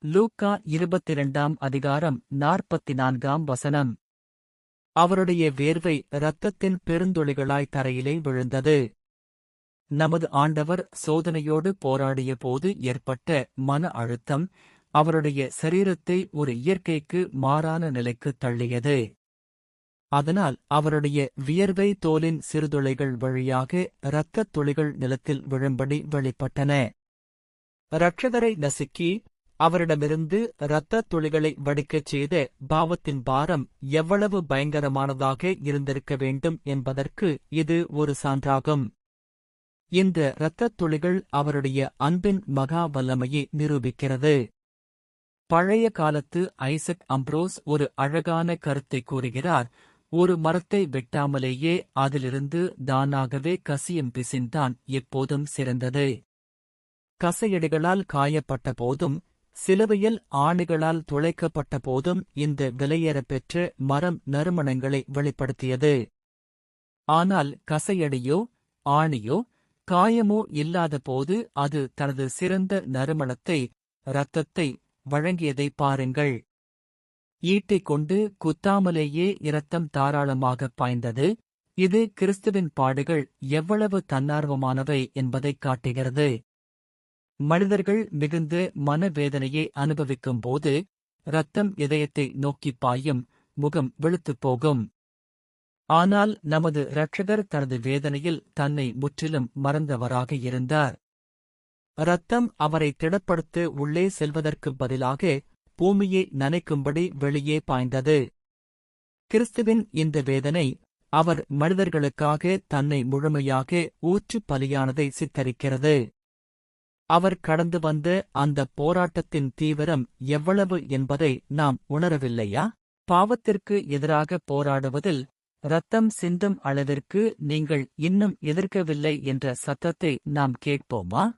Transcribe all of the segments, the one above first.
லூக்கா 22:44 அவருடைய வேர்வை இரத்தத்தின் பெருந்துளிகளாய் தரையிலே விழுந்தது. நமது ஆண்டவர் சோதனையோடு போராடிய போது ஏற்பட்ட மன அழுத்தம் அவருடைய சரீரத்தை ஒரு இயற்கைக்கு மாறான நிலைக்கு தள்ளியது. அதனால் அவருடைய வியர்வை தோலின் சிறுதுளைகள் வழியாக இரத்தத் துளிகள் நிலத்தில் விழும்படி வெளிப்பட்டன. இரட்சகரை நசுக்கி அவரிடமிருந்து இரத்தத் துளிகளை வடிக்கச் செய்த பாவத்தின் பாரம் எவ்வளவு பயங்கரமானதாக இருந்திருக்க வேண்டும் என்பதற்கு இது ஒரு சான்றாகும். இந்த இரத்தத் துளிகள் அவருடைய அன்பின் மகா வல்லமையை நிரூபிக்கிறது. பழைய காலத்து ஐசக் அம்ப்ரோஸ் ஒரு அழகான கருத்தை கூறுகிறார். ஒரு மரத்தை வெட்டாமலேயே அதிலிருந்து தானாகவே கசியும் பிசின்தான் எப்போதும் சிறந்தது. கசையடிகளால் காயப்பட்ட போதும் சிலுவையில் ஆணிகளால் துளைக்கப்பட்ட போதும் இந்த விலையேறப்பெற்ற மரம் நறுமணங்களை வெளிப்படுத்தியது. ஆனால் கசையடியோ ஆணியோ காயமோ இல்லாத போது அது தனது சிறந்த நறுமணத்தை இரத்தத்தை வழங்கியதை பாருங்கள். ஈட்டைக் கொண்டு குத்தாமலேயே இரத்தம் தாராளமாகப் பாய்ந்தது. இது கிறிஸ்துவின் பாடுகள் எவ்வளவு தன்னார்வமானவை என்பதைக் காட்டுகிறது. மனிதர்கள் மிகுந்த மனவேதனையை அனுபவிக்கும்போது இரத்தம் இதயத்தை நோக்கிப் பாயும், முகம் வெளுத்துப் போகும். ஆனால் நமது இரட்சகர் தனது வேதனையில் தன்னை முற்றிலும் மறந்தவராக இருந்தார். இரத்தம் அவரை திடப்படுத்த உள்ளே செல்வதற்குப் பதிலாக பூமியை நனைக்கும்படி வெளியே பாய்ந்தது. கிறிஸ்துவின் இந்த வேதனை அவர் மனிதர்களுக்காக தன்னை முழுமையாக ஊற்றுப் பலியானதை சித்தரிக்கிறது. அவர் கடந்து வந்த அந்த போராட்டத்தின் தீவிரம் எவ்வளவு என்பதை நாம் உணரவில்லையா? பாவத்திற்கு எதிராக போராடுவதில் இரத்தம் சிந்தும் அளவிற்கு நீங்கள் இன்னும் எதிர்க்கவில்லை என்ற சத்தத்தை நாம் கேட்போமா?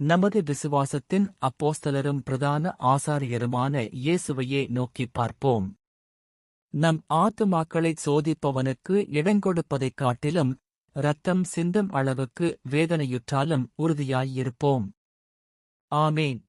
நமது விசுவாசத்தின் அப்போஸ்தலரும் பிரதான ஆசாரியருமான இயேசுவையே நோக்கிப் பார்ப்போம். நம் ஆத்துமாக்களைச் சோதிப்பவனுக்கு இடங்கொடுப்பதைக் காட்டிலும் இரத்தம் சிந்தும் அளவுக்கு வேதனையுற்றாலும் உறுதியாயிருப்போம். ஆமேன்.